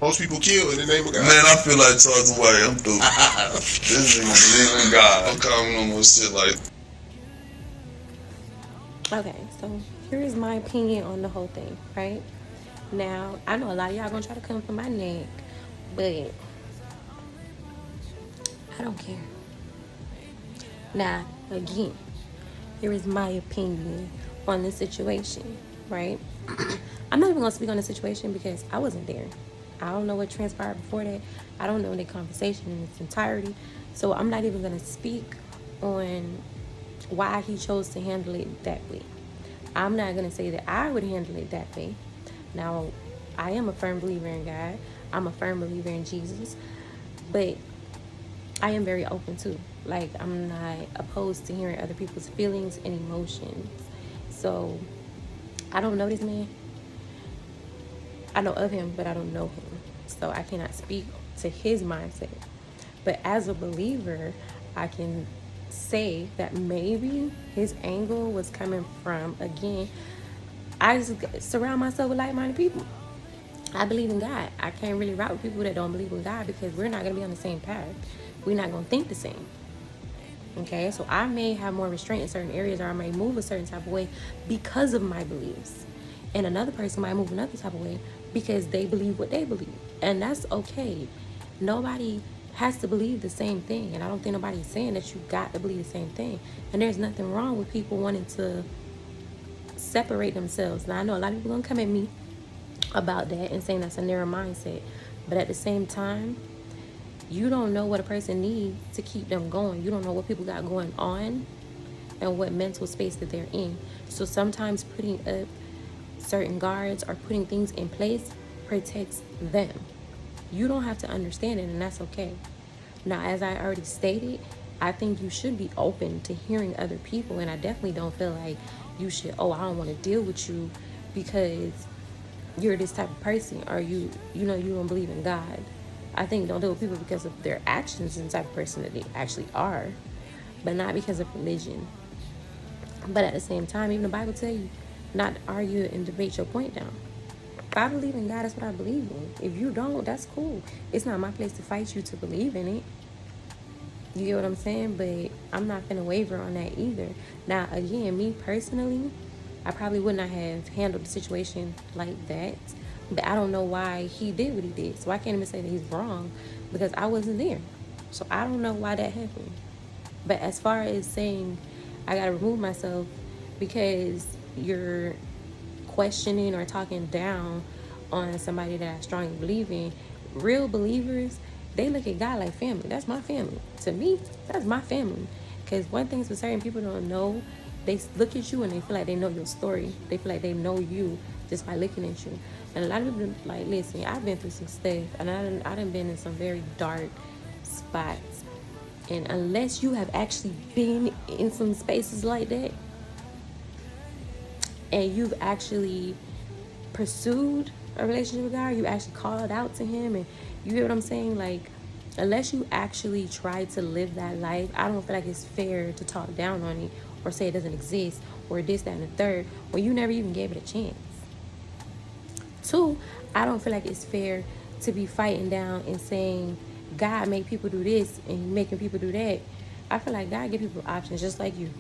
Most people kill in the name of God. Man, I feel like Charles White. I'm through. This nigga believe in God. I'm calling no more shit like. Okay, so here is my opinion on the whole thing, right? Now, I know a lot of y'all gonna try to come for my neck, but I don't care. Now, again, here is my opinion on this situation, right? I'm not even gonna speak on the situation because I wasn't there. I don't know what transpired before that. I don't know the conversation in its entirety. So I'm not even gonna speak on why he chose to handle it that way. I'm not gonna say that I would handle it that way. Now, I am a firm believer in God. I'm a firm believer in Jesus. But I am very open too. Like, I'm not opposed to hearing other people's feelings and emotions. So I don't know this man. I know of him, but I don't know him. So I cannot speak to his mindset. But as a believer, I can say that maybe his angle was coming from, again, I just surround myself with like-minded people. I believe in God. I can't really rock with people that don't believe in God because we're not going to be on the same path. We're not going to think the same. Okay, so I may have more restraint in certain areas, or I may move a certain type of way because of my beliefs. And another person might move another type of way because they believe what they believe. And that's okay. Nobody has to believe the same thing. And I don't think nobody's saying that you got to believe the same thing. And there's nothing wrong with people wanting to separate themselves. Now, I know a lot of people are going to come at me about that and saying that's a narrow mindset. But at the same time, you don't know what a person needs to keep them going. You don't know what people got going on and what mental space that they're in. So sometimes putting up certain guards or putting things in place protects them. You don't have to understand it, and that's okay. Now, as I already stated, I think you should be open to hearing other people, and I definitely don't feel like you should, I don't want to deal with you because you're this type of person, or you don't believe in God. I think don't deal with people because of their actions and the type of person that they actually are, but not because of religion. But at the same time, even the Bible tell you not to argue and debate your point down. If I believe in God, that's what I believe in. If you don't, that's cool. It's not my place to fight you to believe in it. You get what I'm saying? But I'm not going to waver on that either. Now, again, me personally, I probably would not have handled the situation like that. But I don't know why he did what he did. So I can't even say that he's wrong because I wasn't there. So I don't know why that happened. But as far as saying I got to remove myself because you're questioning or talking down on somebody that I strongly believe in, real believers, they look at God like family. That's my family. To me, that's my family. Because one thing for certain people don't know, they look at you and they feel like they know your story. They feel like they know you just by looking at you. And a lot of people like, listen, I've been through some stuff, and I done been in some very dark spots. And unless you have actually been in some spaces like that, and you've actually pursued a relationship with God, you actually called out to him, and you get what I'm saying? Like, unless you actually try to live that life, I don't feel like it's fair to talk down on it or say it doesn't exist or this, that, and the third, when you never even gave it a chance. Two, I don't feel like it's fair to be fighting down and saying God make people do this and making people do that. I feel like God give people options just like you.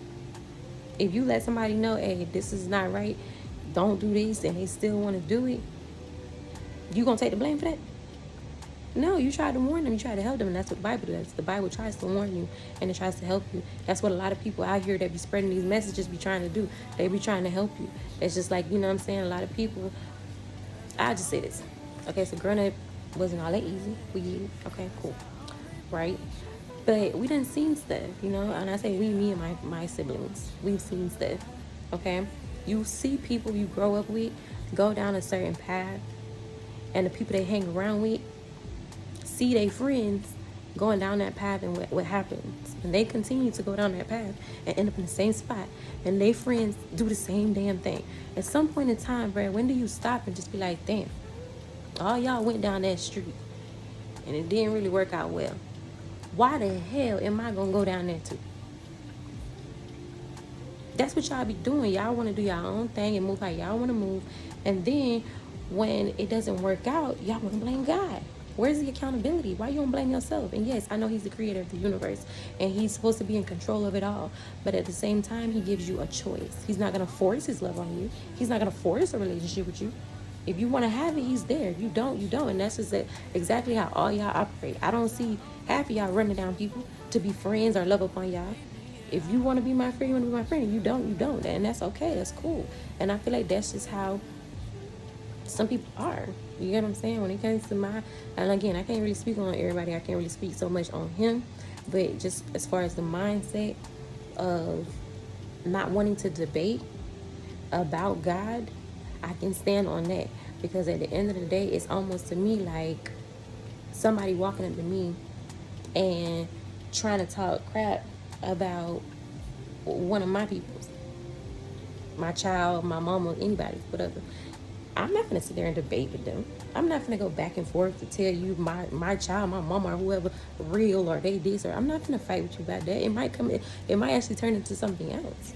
If you let somebody know, hey, this is not right, don't do this, and they still want to do it, you gonna take the blame for that? No, you try to warn them, you try to help them, and that's what the Bible does. The Bible tries to warn you, and it tries to help you. That's what a lot of people out here that be spreading these messages be trying to do. They be trying to help you. It's just like, you know what I'm saying, a lot of people, I'll just say this. Okay, so growing up wasn't all that easy. Okay, cool. Right? But we done seen stuff, you know? And I say we, me and my siblings. We've seen stuff. Okay? You see people you grow up with go down a certain path, and the people they hang around with see their friends going down that path, and what happens? And they continue to go down that path and end up in the same spot. And their friends do the same damn thing. At some point in time, bro, when do you stop and just be like, damn, all y'all went down that street and it didn't really work out well. Why the hell am I going to go down there too? That's what y'all be doing. Y'all want to do y'all own thing and move how y'all want to move. And then when it doesn't work out, y'all want to blame God. Where's the accountability? Why you don't blame yourself? And yes, I know he's the creator of the universe and he's supposed to be in control of it all. But at the same time, he gives you a choice. He's not going to force his love on you. He's not going to force a relationship with you. If you want to have it, he's there. If you don't, you don't. And that's just exactly how all y'all operate. I don't see half of y'all running down people to be friends or love upon y'all. If you want to be my friend, you want to be my friend. If you don't, you don't. And that's okay. That's cool. And I feel like that's just how some people are. You get what I'm saying? When it comes to and again, I can't really speak on everybody. I can't really speak so much on him. But just as far as the mindset of not wanting to debate about God, I can stand on that. Because at the end of the day, it's almost to me like somebody walking up to me and trying to talk crap about one of my peoples, my child, my mama, anybody, whatever. I'm not gonna sit there and debate with them. I'm not gonna go back and forth to tell you my child, my mama, or whoever real or they this, or I'm not gonna fight with you about that. It might actually turn into something else.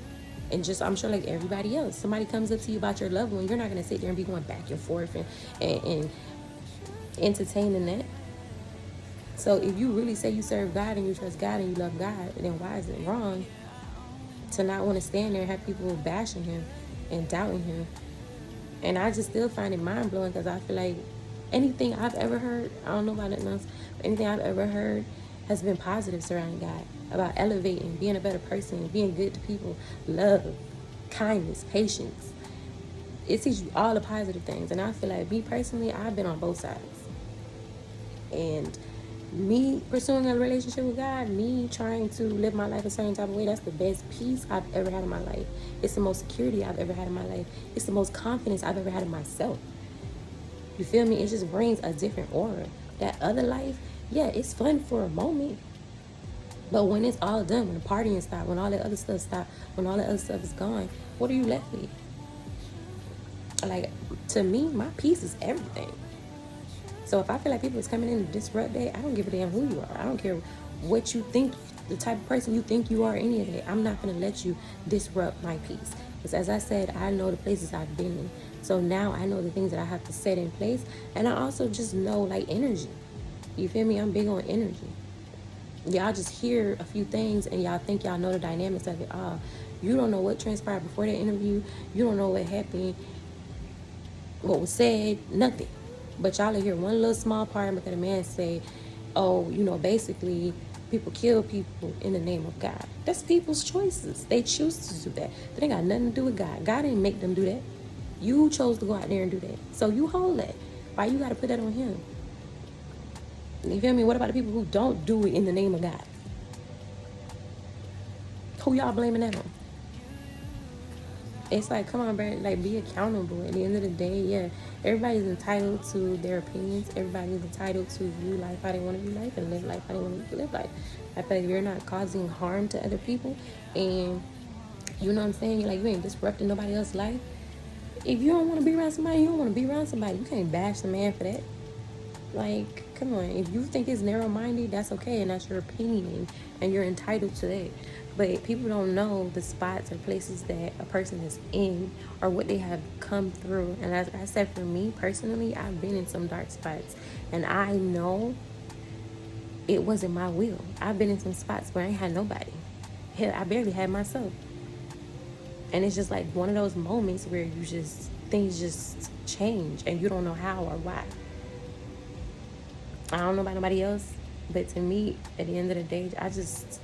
And just, I'm sure like everybody else, somebody comes up to you about your loved one, you're not gonna sit there and be going back and forth and entertaining that. So if you really say you serve God and you trust God and you love God, then why is it wrong to not want to stand there and have people bashing him and doubting him? And I just still find it mind-blowing because I feel like anything I've ever heard, I don't know about nothing else, but anything I've ever heard has been positive surrounding God, about elevating, being a better person, being good to people, love, kindness, patience. It teaches you all the positive things. And I feel like, me personally, I've been on both sides. And me pursuing a relationship with God, me trying to live my life a certain type of way, that's the best peace I've ever had in my life. It's the most security I've ever had in my life. It's the most confidence I've ever had in myself. You feel me? It just brings a different aura. That other life, yeah, it's fun for a moment. But when it's all done, when the partying stops, when all that other stuff stops, when all that other stuff is gone, what are you left with? Like, to me, my peace is everything. So if I feel like people is coming in to disrupt that, I don't give a damn who you are. I don't care what you think, the type of person you think you are, any of that. I'm not going to let you disrupt my peace. Because as I said, I know the places I've been in. So now I know the things that I have to set in place. And I also just know, like, energy. You feel me? I'm big on energy. Y'all just hear a few things and y'all think y'all know the dynamics of it all. You don't know what transpired before that interview. You don't know what happened, what was said, nothing. But y'all will hear one little small part because the man say, oh, basically people kill people in the name of God. That's people's choices. They choose to do that. That ain't got nothing to do with God. God didn't make them do that. You chose to go out there and do that. So you hold that. Why you got to put that on him? You feel me? What about the people who don't do it in the name of God? Who y'all blaming that on? It's like, come on, bro. Like, be accountable. At the end of the day, yeah, everybody's entitled to their opinions. Everybody's entitled to view life how they want to view life and live life how they want to live life. I feel like you're not causing harm to other people, and you know what I'm saying? You're like, you ain't disrupting nobody else's life. If you don't want to be around somebody, you don't want to be around somebody. You can't bash the man for that. Like, come on. If you think it's narrow-minded, that's okay, and that's your opinion, and you're entitled to that. But people don't know the spots or places that a person is in or what they have come through. And as I said, for me personally, I've been in some dark spots, and I know it wasn't my will. I've been in some spots where I ain't had nobody. Hell, I barely had myself. And it's just like one of those moments where things just change and you don't know how or why. I don't know about nobody else, but to me, at the end of the day, I just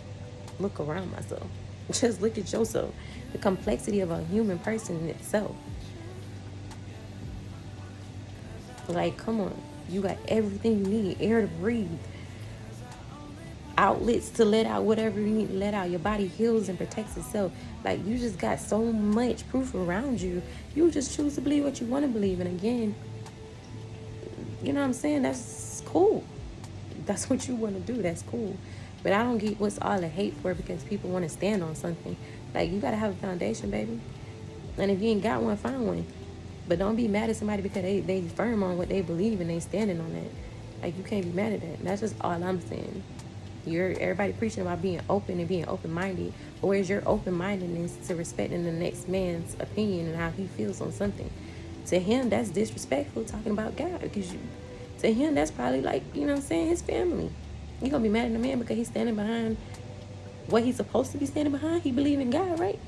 look around myself. Just look at yourself. The complexity of a human person in itself. Like, come on. You got everything you need. Air to breathe. Outlets to let out whatever you need to let out. Your body heals and protects itself. Like, you just got so much proof around you. You just choose to believe what you want to believe. And again, you know what I'm saying? That's cool. That's what you want to do. That's cool. But I don't get what's all the hate for because people want to stand on something. Like, you got to have a foundation, baby. And if you ain't got one, find one. But don't be mad at somebody because they firm on what they believe and they standing on that. Like, you can't be mad at that. That's just all I'm saying. Everybody preaching about being open and being open-minded. But where's your open-mindedness to respecting the next man's opinion and how he feels on something? To him, that's disrespectful talking about God, because to him, that's probably like, his family. You gonna be mad at the man because he's standing behind what he's supposed to be standing behind? He believe in God, right?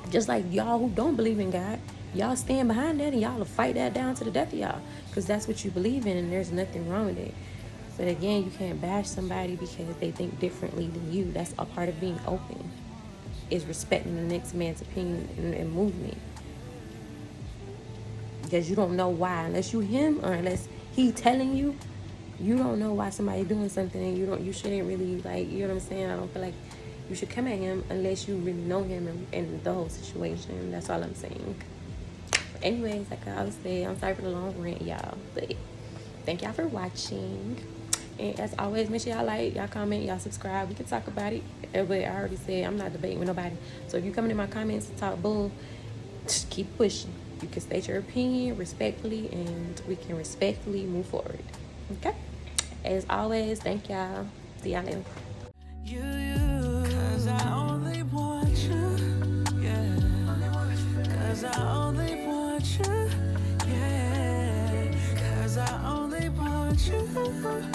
Just like y'all who don't believe in God, y'all stand behind that and y'all will fight that down to the death of y'all, because that's what you believe in and there's nothing wrong with it. But again, you can't bash somebody because they think differently than you. That's a part of being open, is respecting the next man's opinion and movement. Because you don't know why, unless you him or unless he telling you, you don't know why somebody doing something, and you shouldn't really, like, you know what I'm saying? I don't feel like you should come at him unless you really know him and the whole situation. That's all I'm saying. But anyways, like I always say, I'm sorry for the long rant, y'all, but thank y'all for watching. And as always, make sure y'all like, y'all comment, y'all subscribe. We can talk about it. But I already said I'm not debating with nobody. So if you come in my comments and talk bull, just keep pushing. You can state your opinion respectfully, and we can respectfully move forward. Okay? As always, thank y'all. See y'all later. Cause I only want you, yeah. Cause I only want you, yeah. Cause I only want you.